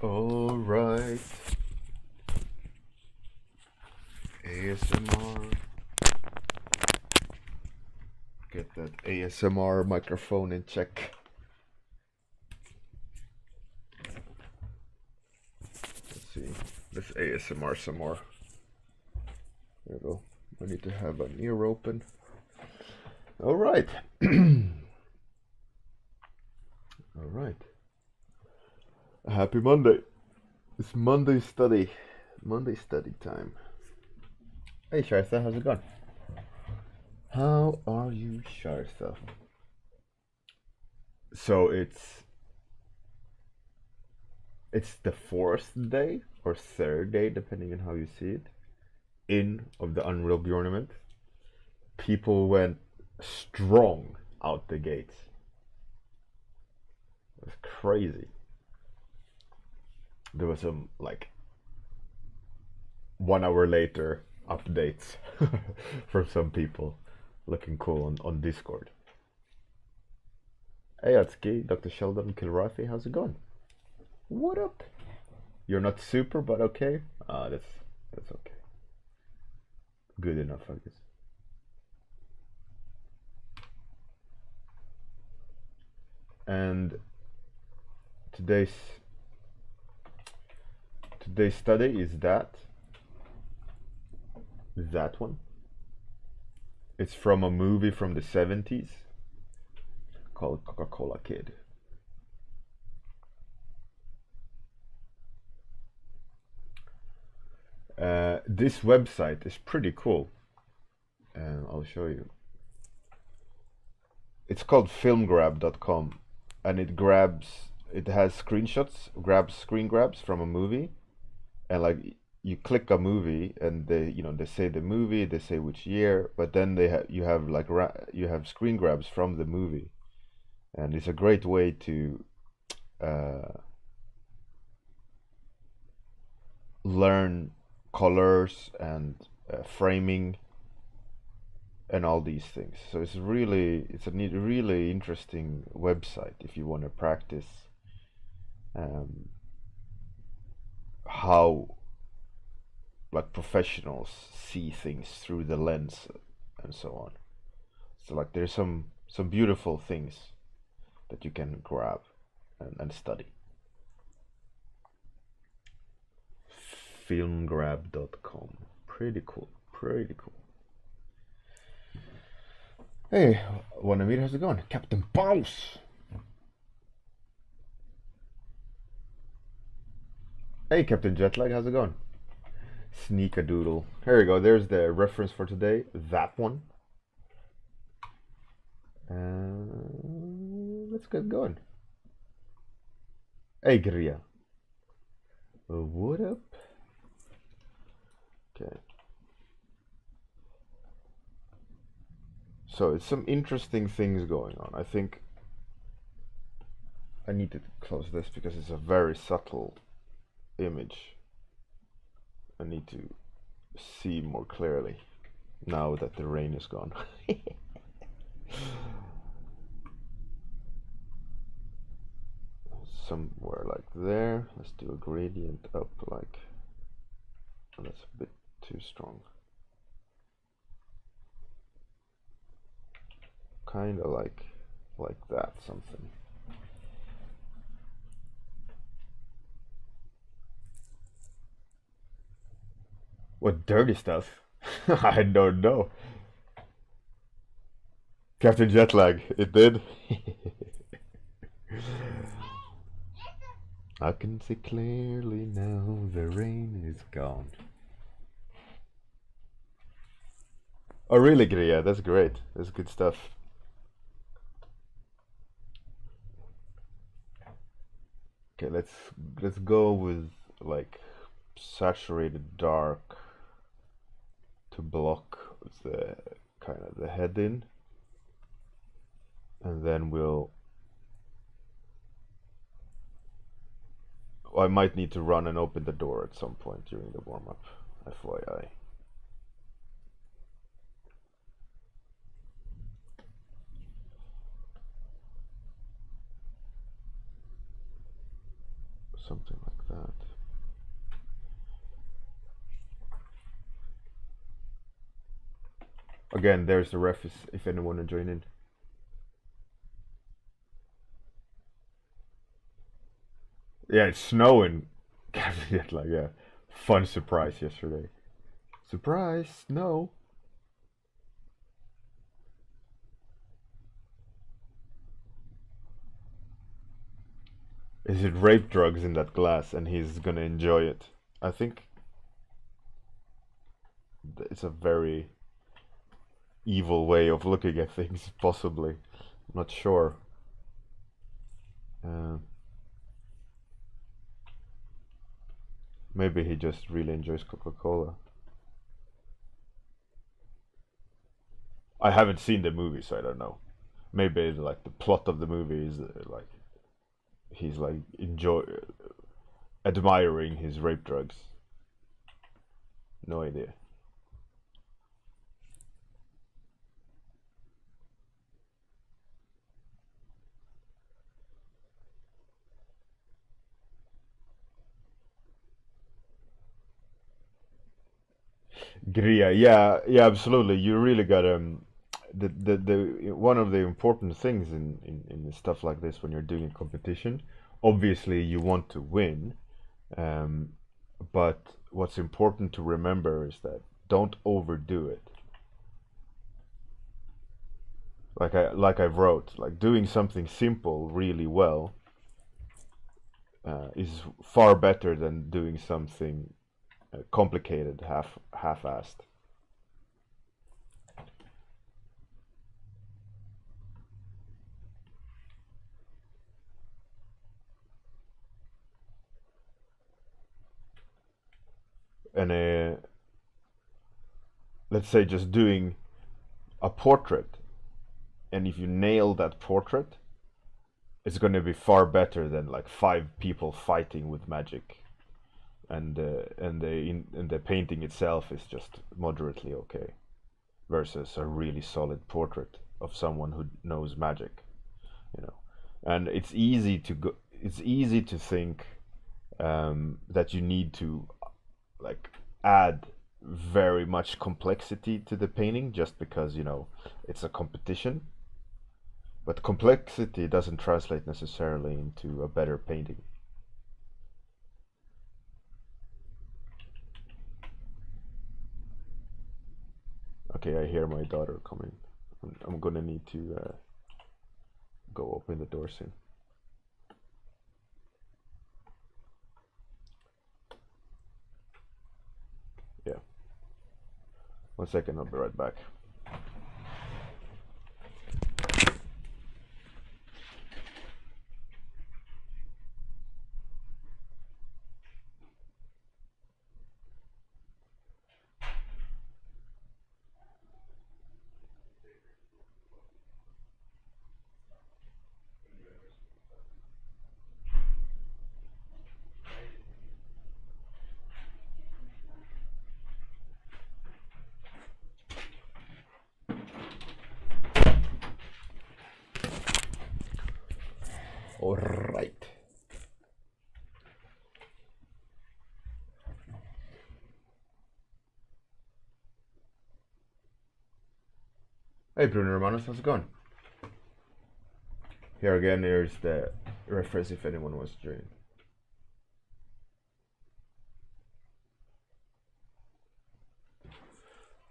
All right. ASMR. Get that ASMR microphone in check. Let's see. Let's ASMR some more. There we go. I need to have an ear open. All right. All right. Happy Monday. It's Monday study. Monday study time. Hey Shartha, how's it going? How are you, Shartha? So it's the fourth day or third day, depending on how you see it, in of the Unreal Bjorn. People went strong out the gates. It was crazy. There was some like 1 hour later updates from some people looking cool on Discord. Hey Atsuki, Dr. Sheldon Kilrathi, how's it going? What up? You're not super, but okay. That's okay. Good enough, I guess. And today's study is that one. It's from a movie from the 70s called Coca-Cola Kid. This website is pretty cool, and I'll show you. It's called filmgrab.com, and it has screenshots, screen grabs from a movie, and like you click a movie, and they say the movie, they say which year, but then you have screen grabs from the movie, and it's a great way to learn colors and framing and all these things. So it's a really interesting website if you want to practice how like professionals see things through the lens and so on. So like there's some beautiful things that you can grab and study. Filmgrab.com. Pretty cool. Hey, Wanamir, how's it going? Captain Bounce! Hey, Captain Jetlag, how's it going? Sneakadoodle. Here we go, there's the reference for today. That one. Let's get going. Hey, Gria. What up? Okay. So it's some interesting things going on. I think I need to close this because it's a very subtle image. I need to see more clearly now that the rain is gone. Somewhere like there. Let's do a gradient up like, oh, that's a bit too strong. Kind of like that, something. What dirty stuff? I don't know. Captain Jetlag, it did. I can see clearly now the rain is gone. Oh really, Gria? That's great. That's good stuff. Okay, let's go with like saturated dark to block the kind of the head in, and then I might need to run and open the door at some point during the warm-up, FYI. something like that. Again, there's the ref if anyone want to join in. Yeah, it's snowing. Like, yeah, fun surprise yesterday. Surprise, snow. Is it rape drugs in that glass and he's gonna enjoy it? I think it's a very evil way of looking at things, possibly. I'm not sure. Maybe he just really enjoys Coca-Cola. I haven't seen the movie, so I don't know. Maybe like the plot of the movie is like he's like admiring his rape drugs. No idea. Gria, yeah, absolutely. You really got the one of the important things in stuff like this when you're doing a competition. Obviously, you want to win, um, but what's important to remember is that don't overdo it. Like I wrote, like doing something simple really well is far better than doing something complicated half-assed. And let's say just doing a portrait, and if you nail that portrait, it's going to be far better than like 5 people fighting with magic, and the painting itself is just moderately okay, versus a really solid portrait of someone who knows magic, you know. And it's easy to go. It's easy to think that you need to like add very much complexity to the painting just because it's a competition, but complexity doesn't translate necessarily into a better painting. Okay, I hear my daughter coming. I'm gonna need to go open the door soon. Yeah. 1 second, I'll be right back. All right. Hey, Bruno Romanos, how's it going? Here again, here's the reference if anyone wants to join.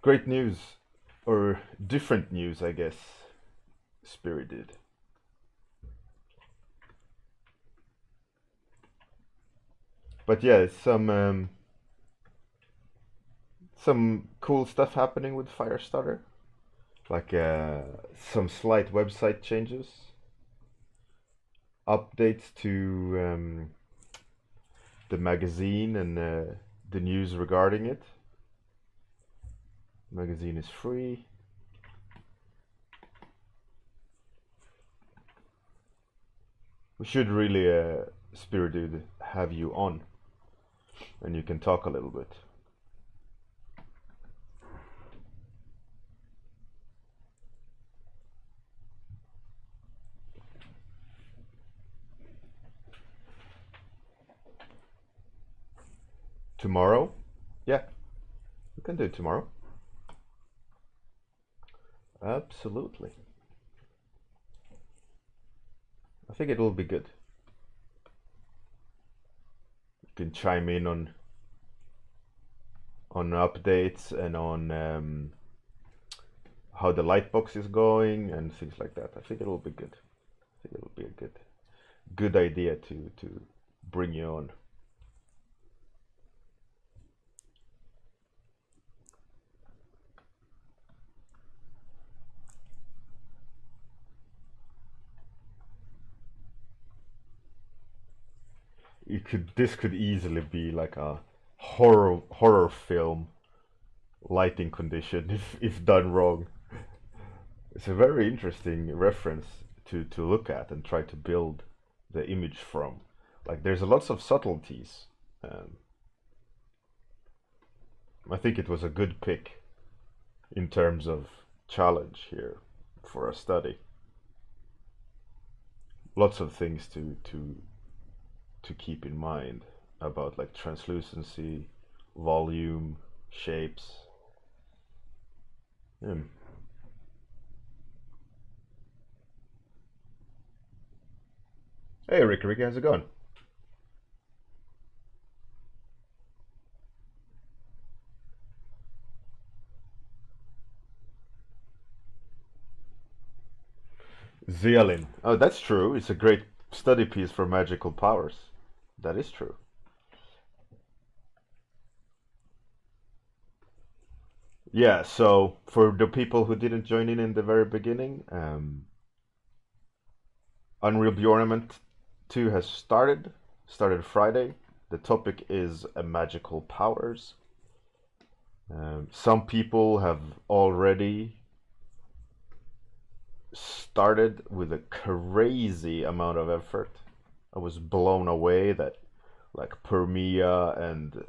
Great news, or different news, I guess. Spirited. But yeah, some cool stuff happening with Firestarter, like some slight website changes, updates to the magazine and the news regarding it. The magazine is free. We should really, Spirited, have you on, and you can talk a little bit. Tomorrow? Yeah, we can do it tomorrow. Absolutely. I think it will be good. You can chime in on updates and on how the lightbox is going and things like that. I think it will be good. I think it will be a good idea to bring you on. This could easily be like a horror film lighting condition if done wrong. It's a very interesting reference to look at and try to build the image from. Like there's lots of subtleties. I think it was a good pick in terms of challenge here for a study. Lots of things to keep in mind about like translucency, volume, shapes. Hey Ricky, how's it going? Zealin. Oh, that's true. It's a great study piece for magical powers. That is true. Yeah, so for the people who didn't join in the very beginning, Unreal Bjorn 2 has started Friday. The topic is magical powers. Some people have already started with a crazy amount of effort. I was blown away that like Permia and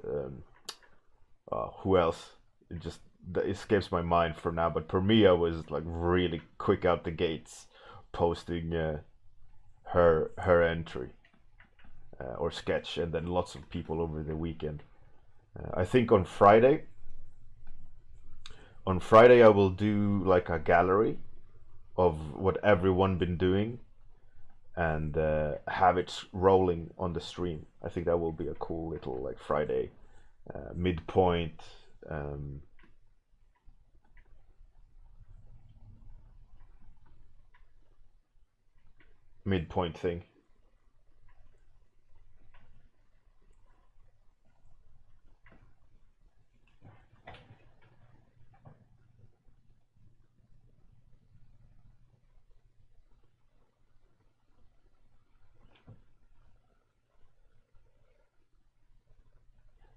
who else? It just escapes my mind for now. But Permia was like really quick out the gates, posting her entry or sketch, and then lots of people over the weekend. I think on Friday. On Friday, I will do like a gallery of what everyone been doing and have it rolling on the stream. I think that will be a cool little like Friday midpoint midpoint thing.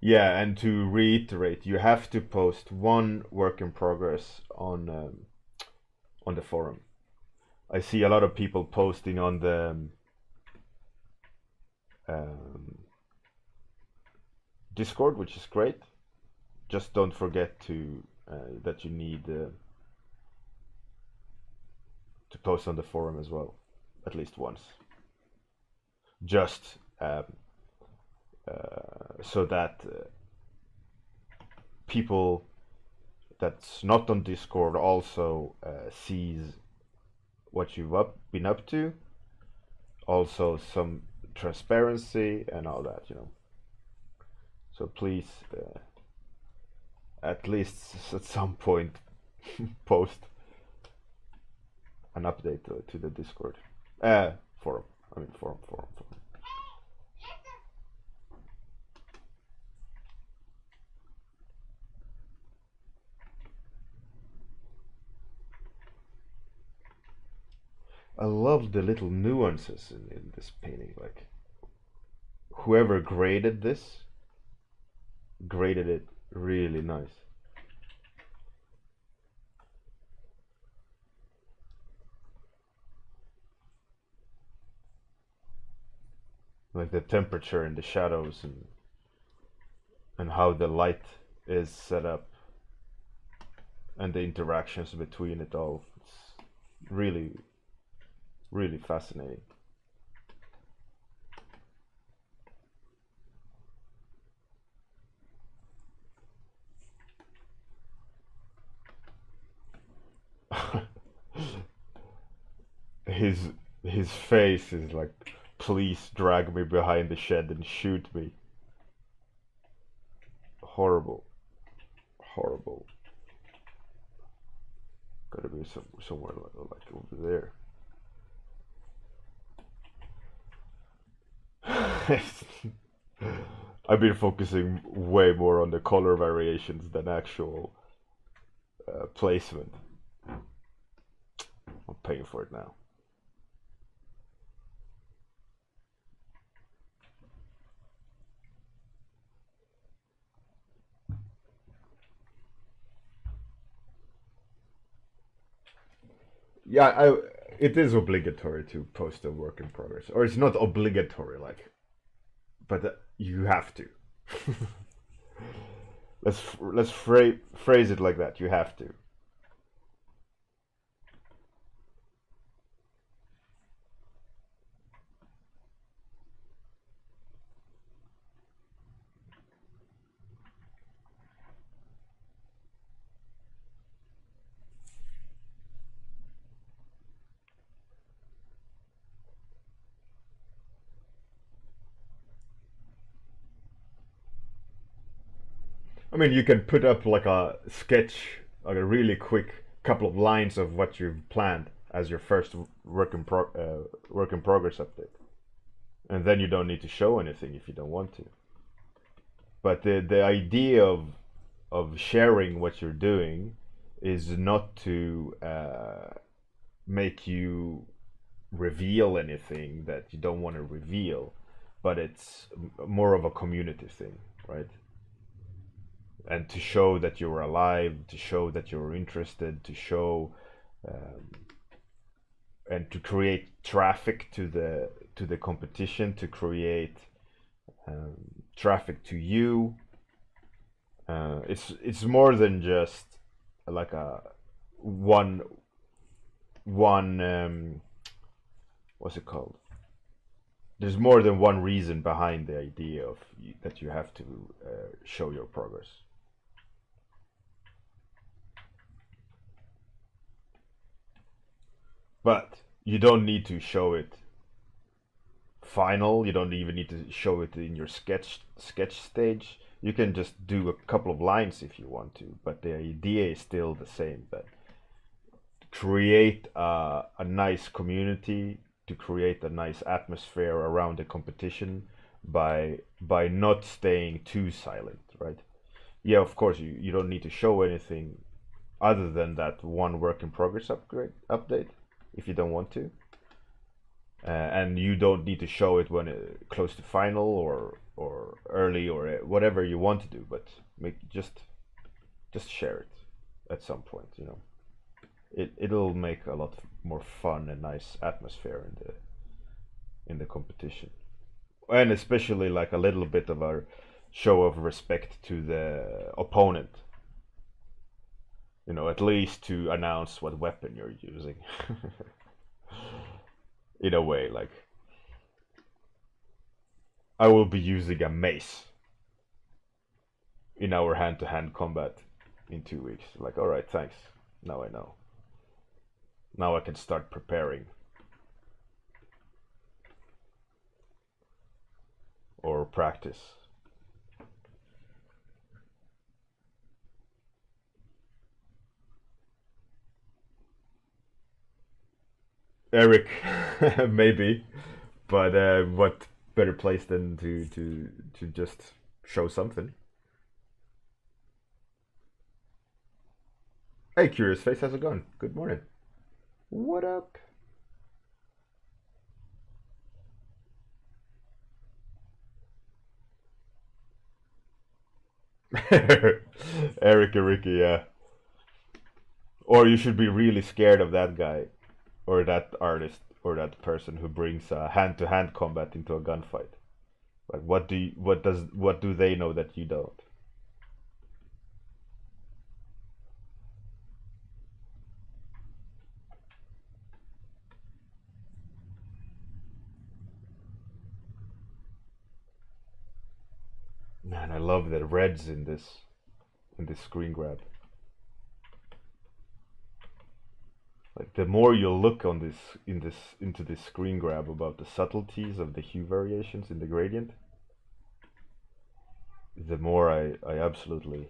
Yeah, and to reiterate, you have to post one work in progress on the forum. I see a lot of people posting on the um, Discord, which is great. Just don't forget that you need to post on the forum as well, at least once. Just so that people that's not on Discord also sees what you've been up to. Also, some transparency and all that, you know. So please, at least at some point, post an update to the Discord forum. I mean forum. I love the little nuances in this painting. Like whoever graded this graded it really nice. Like the temperature and the shadows and how the light is set up and the interactions between it all. It's really fascinating. His face is like, please drag me behind the shed and shoot me. Horrible, horrible. Gotta be somewhere like over there. I've been focusing way more on the color variations than actual placement. I'm paying for it now. Yeah, it is obligatory to post a work in progress, or it's not obligatory, like, but you have to. let's phrase it like that. You have to. I mean, you can put up like a sketch, like a really quick couple of lines of what you've planned as your first work in progress update, and then you don't need to show anything if you don't want to. But the idea of sharing what you're doing is not to make you reveal anything that you don't want to reveal, but it's more of a community thing, right? And to show that you're alive, to show that you're interested, to show um, and to create traffic to the competition, to create traffic to you. It's more than just like a one what's it called? There's more than one reason behind the idea of that you have to show your progress. But you don't need to show it final. You don't even need to show it in your sketch stage. You can just do a couple of lines if you want to, but the idea is still the same. That create a nice community, to create a nice atmosphere around the competition by not staying too silent, right? Yeah, of course you don't need to show anything other than that one work in progress update if you don't want to, and you don't need to show it when close to final or early or whatever you want to do, but make just share it at some point, you know. It'll make a lot more fun and nice atmosphere in the competition, and especially like a little bit of a show of respect to the opponent, you know, at least to announce what weapon you're using. In a way, like, I will be using a mace in our hand-to-hand combat in 2 weeks. Like, all right, thanks. Now I know. Now I can start preparing. Or practice. Eric, maybe, but what better place than to just show something? Hey, Curious Face, how's it going? Good morning. What up? Eric and Ricky, yeah. Or you should be really scared of that guy, or that artist, or that person who brings hand-to-hand combat into a gunfight. Like, what do they know that you don't? Man, I love the reds in this screen grab. Like the more you look on this into this screen grab about the subtleties of the hue variations in the gradient, the more I absolutely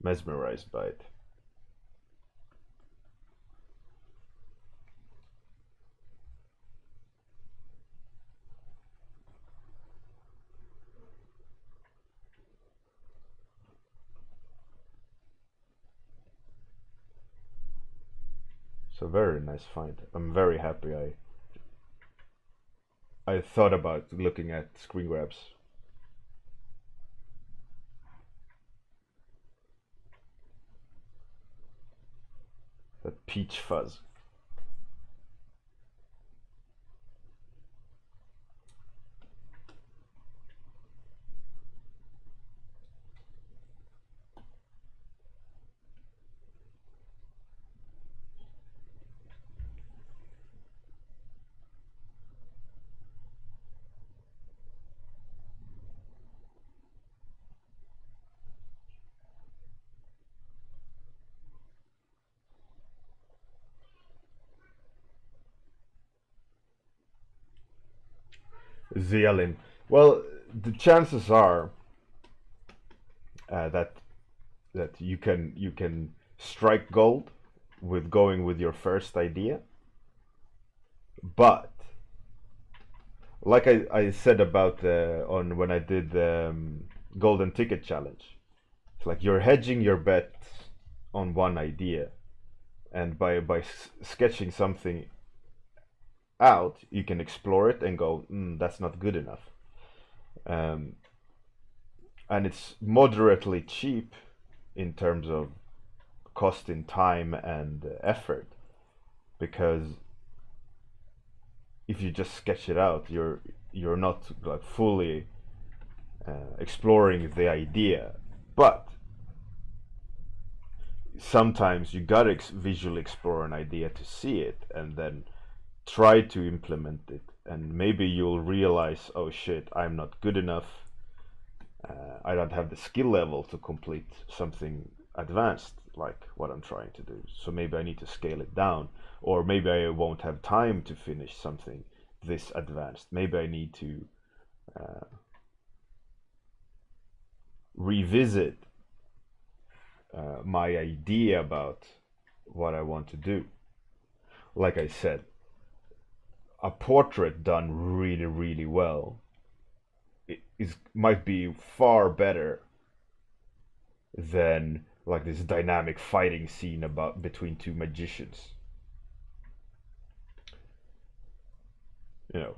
mesmerized by it. So very nice find. I'm very happy I thought about looking at screen grabs. That peach fuzz. Zealin. Well, the chances are that you can strike gold with going with your first idea, but like I said about on when I did the golden ticket challenge, it's like you're hedging your bets on one idea, and by sketching something out, you can explore it and go, that's not good enough. Um, and it's moderately cheap in terms of cost in time and effort, because if you just sketch it out, you're not like fully exploring the idea. But sometimes you gotta visually explore an idea to see it, and then try to implement it, and maybe you'll realize, oh shit, I'm not good enough. I don't have the skill level to complete something advanced like what I'm trying to do. So maybe I need to scale it down, or maybe I won't have time to finish something this advanced. Maybe I need to revisit my idea about what I want to do. Like I said, a portrait done really, really well might be far better than like this dynamic fighting scene about between two magicians. You know,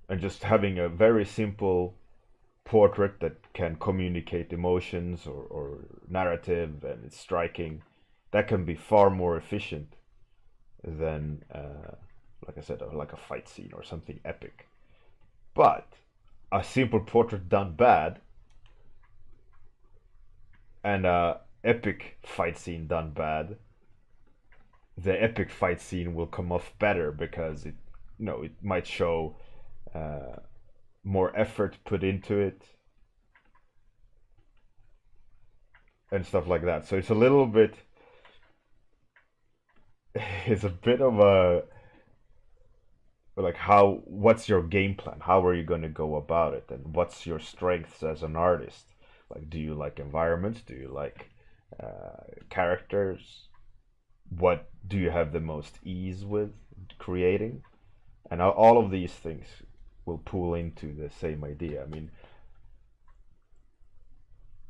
and just having a very simple portrait that can communicate emotions or narrative and it's striking, that can be far more efficient than like I said, like a fight scene or something epic. But a simple portrait done bad and a epic fight scene done bad, the epic fight scene will come off better because it might show more effort put into it and stuff like that. So it's a little bit, it's a bit of a like what's your game plan? How are you going to go about it? And what's your strengths as an artist? Like, do you like environments? Do you like characters? What do you have the most ease with creating? And all of these things will pool into the same idea. I mean,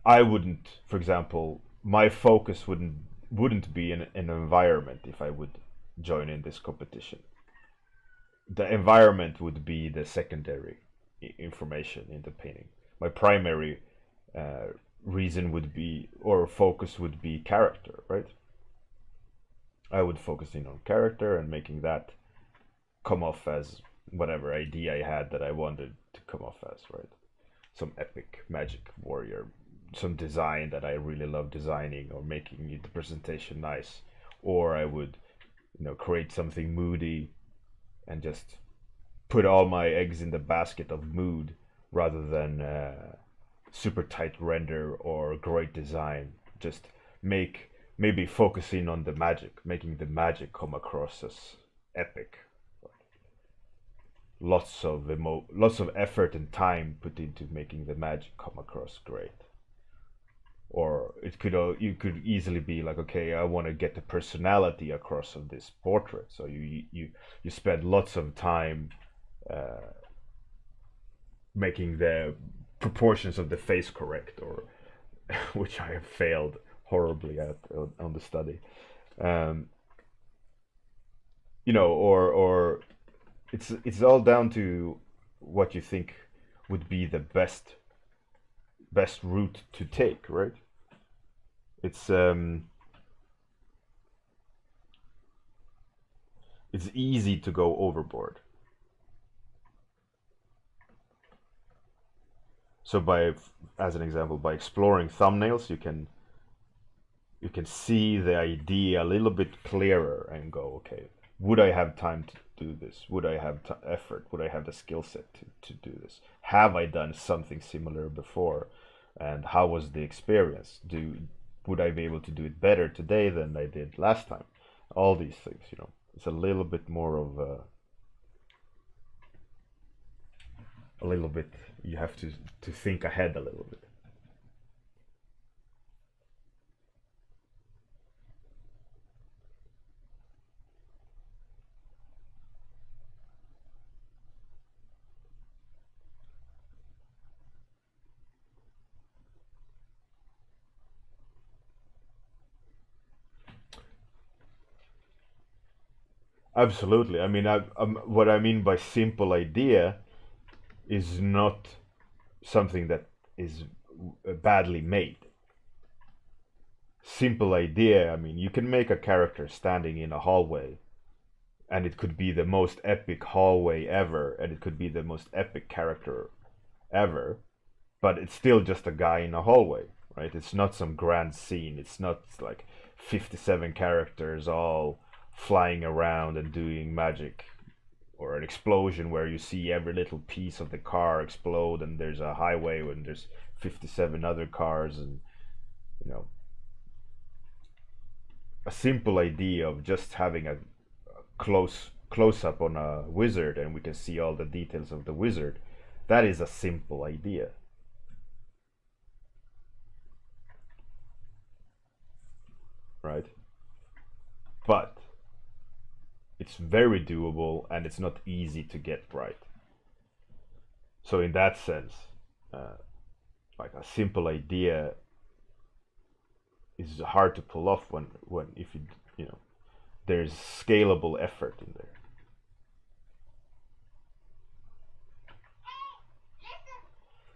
I wouldn't, for example, my focus wouldn't be in an environment if I would join in this competition. The environment would be the secondary information in the painting. My primary reason would be, or focus would be character, right? I would focus in on character and making that come off as whatever idea I had that I wanted to come off as, right? Some epic magic warrior, some design that I really love designing, or making the presentation nice. Or I would, create something moody and just put all my eggs in the basket of mood rather than super tight render or great design. Just make maybe focusing on the magic, making the magic come across as epic. Lots of effort and time put into making the magic come across great. Or it could you could easily be like, okay, I want to get the personality across of this portrait, so you spend lots of time making the proportions of the face correct, or which I have failed horribly at on the study. um, or it's all down to what you think would be the best route to take, right? It's it's easy to go overboard. So as an example, by exploring thumbnails, you can see the idea a little bit clearer and go, okay, would I have time to do this? Would I have effort? Would I have the skill set to do this? Have I done something similar before? And how was the experience? Would I be able to do it better today than I did last time? All these things, it's a little bit more of a little bit. You have to think ahead a little bit. Absolutely. I mean, what I mean by simple idea is not something that is badly made. Simple idea, I mean, you can make a character standing in a hallway, and it could be the most epic hallway ever, and it could be the most epic character ever, but it's still just a guy in a hallway, right? It's not some grand scene. It's not like 57 characters all flying around and doing magic, or an explosion where you see every little piece of the car explode, and there's a highway when there's 57 other cars, and you know a simple idea of just having a close up on a wizard, and we can see all the details of the wizard. That is a simple idea, right? But it's very doable, and it's not easy to get right. So in that sense, uh, like a simple idea is hard to pull off when if you know there's scalable effort in there.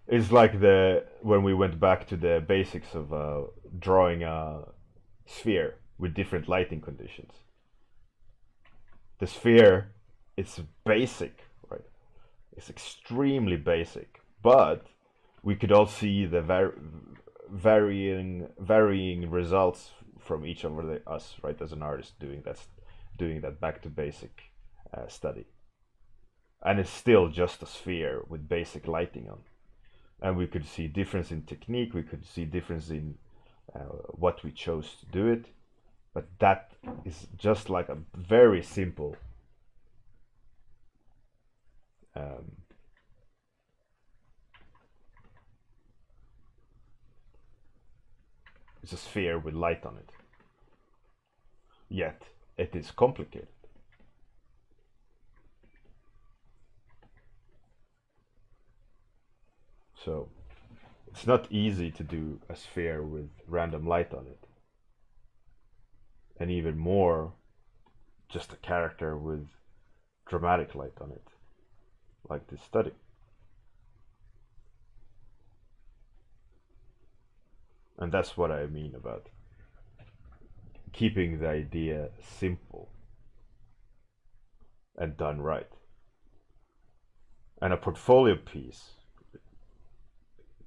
It's like the when we went back to the basics of drawing a sphere with different lighting conditions. The sphere, it's basic, right? It's extremely basic, but we could all see the varying results from each of us, right? As an artist doing that back to basic study, and it's still just a sphere with basic lighting on, and we could see difference in technique. We could see difference in what we chose to do it, but that is just like a very simple um, it's a sphere with light on it, yet it is complicated. So it's not easy to do a sphere with random light on it, and even more just a character with dramatic light on it, like this study. And that's what I mean about keeping the idea simple and done right. And a portfolio piece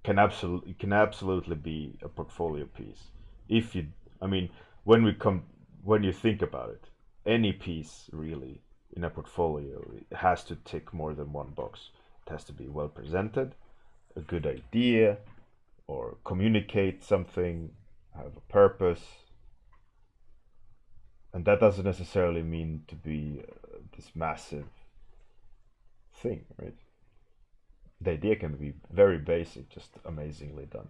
can absolutely be a portfolio piece if you, I mean, when we come when you think about it, any piece really in a portfolio, it has to tick more than one box. It has to be well presented, a good idea, or communicate something, have a purpose, And that doesn't necessarily mean to be this massive thing, right? The idea can be very basic, just amazingly done.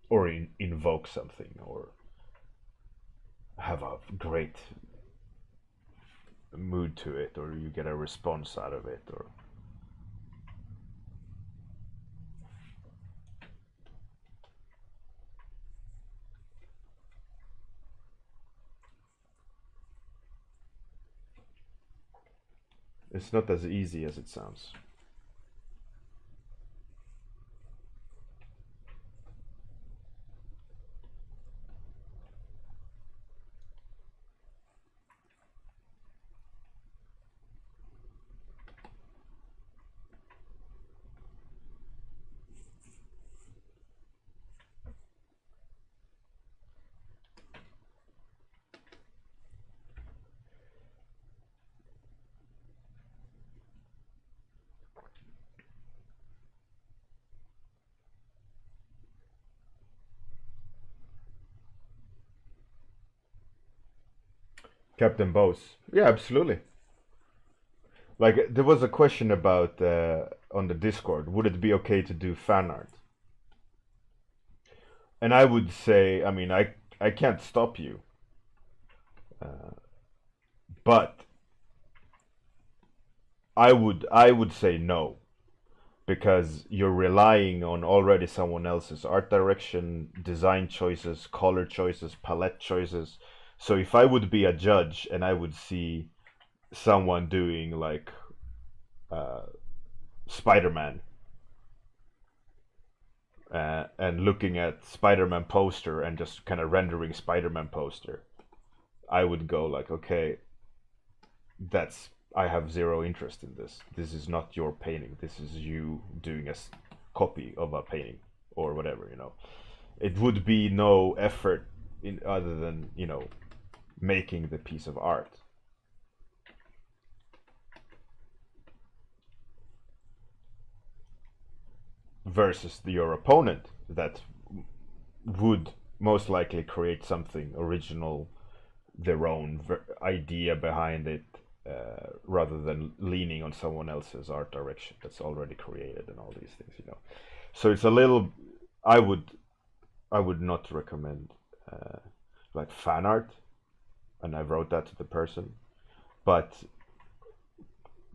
Or invoke something, or have a great mood to it, or you get a response out of it, or it's not as easy as it sounds. Captain Bose. Yeah, absolutely. Like there was a question about on the Discord, would it be okay to do fan art? And I would say, I mean, I can't stop you, uh, but I would say no, because you're relying on already someone else's art direction, design choices, color choices, palette choices. So if I would be a judge and I would see someone doing like uh, Spider-Man and looking at Spider-Man poster and just kind of rendering Spider-Man poster, I would go like, okay, that's I have zero interest in this. This is not your painting. This is you doing a copy of a painting or whatever. It would be no effort in other than making the piece of art. Versus your opponent that would most likely create something original, their own idea behind it, rather than leaning on someone else's art direction that's already created and all these things. So it's a little. I would, I would not recommend like fan art, and I wrote that to the person. But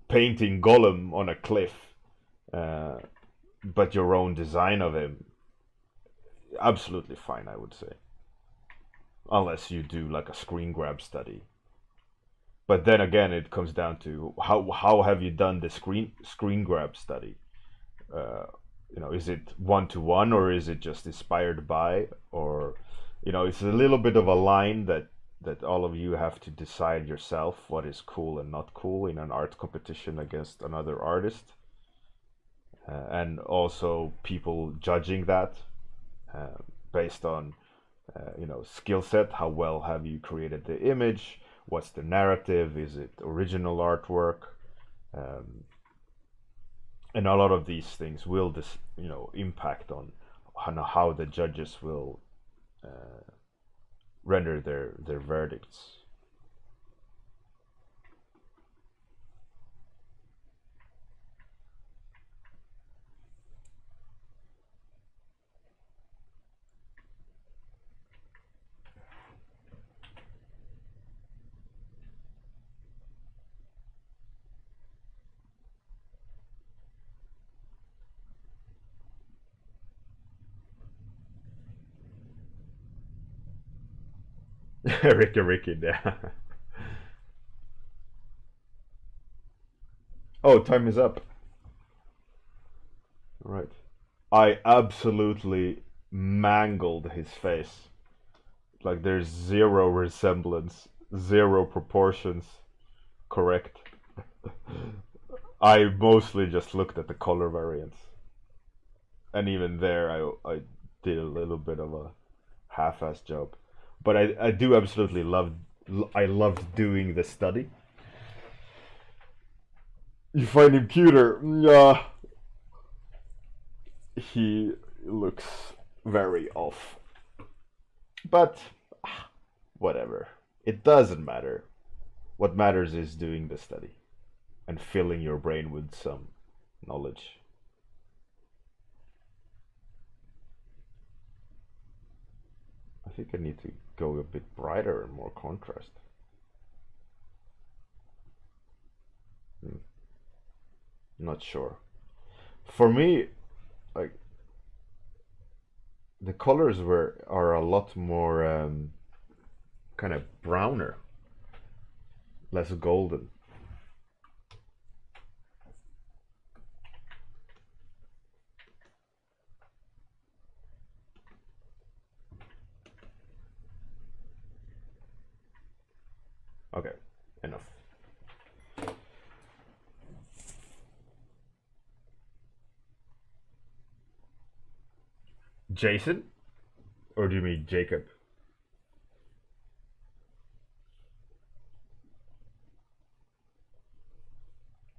painting Gollum on a cliff, uh, but your own design of him, absolutely fine, I would say. Unless you do like a screen grab study. But then again, it comes down to how have you done the screen grab study? Uh, is it one to one, or is it just inspired by, or it's a little bit of a line that all of you have to decide yourself what is cool and not cool in an art competition against another artist, and also people judging that uh, based on skill set. How well have you created the image? What's the narrative? Is it original artwork? Um, and a lot of these things will impact on how the judges will render their verdicts. Ricky, yeah. Oh, time is up. All right. I absolutely mangled his face. Like there's zero resemblance, zero proportions correct. I mostly just looked at the color variants, and even there, I did a little bit of a half-ass job. But I do absolutely love. I loved doing the study. You find him cuter. Yeah, he looks very off. But whatever. It doesn't matter. What matters is doing the study and filling your brain with some knowledge. I think I need to go a bit brighter and more contrast. Hmm, not sure. For me, like the colors are a lot more kind of browner, less golden. Okay, enough. Jason? Or do you mean Jacob?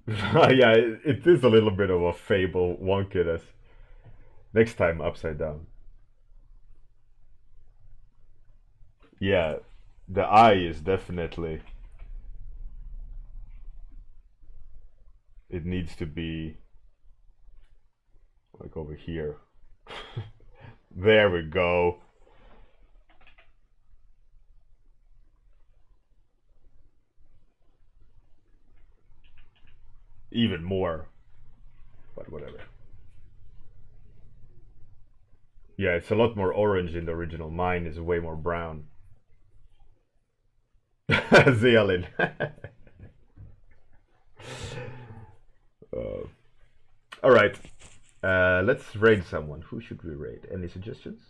Yeah, it is a little bit of a fable wonkiness. Next time, upside down. Yeah, the eye is definitely. It needs to be like over here. There we go. Even more, but whatever. Yeah, it's a lot more orange in the original. Mine is way more brown. Zealin. uh, all right. Let's raid someone. Who should we raid? Any suggestions?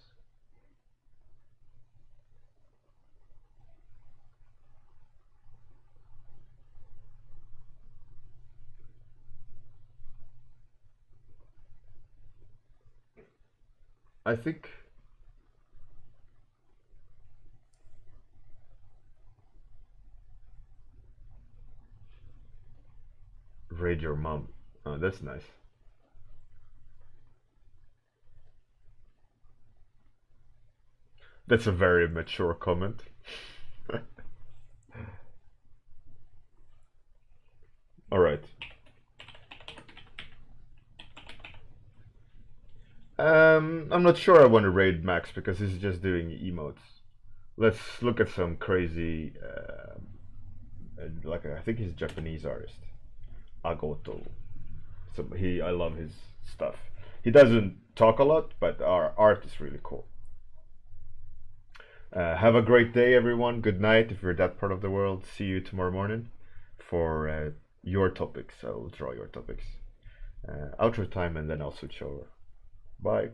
I think raid your mom. Oh, that's nice. That's a very mature comment. All right. I'm not sure I want to raid Max because he's just doing emotes. Let's look at some crazy, like I think he's a Japanese artist, Agoto. So I love his stuff. He doesn't talk a lot, but our art is really cool. Have a great day, everyone. Good night if you're that part of the world. See you tomorrow morning for your topics. I'll draw your topics. Outro time, and then I'll switch over. Bye.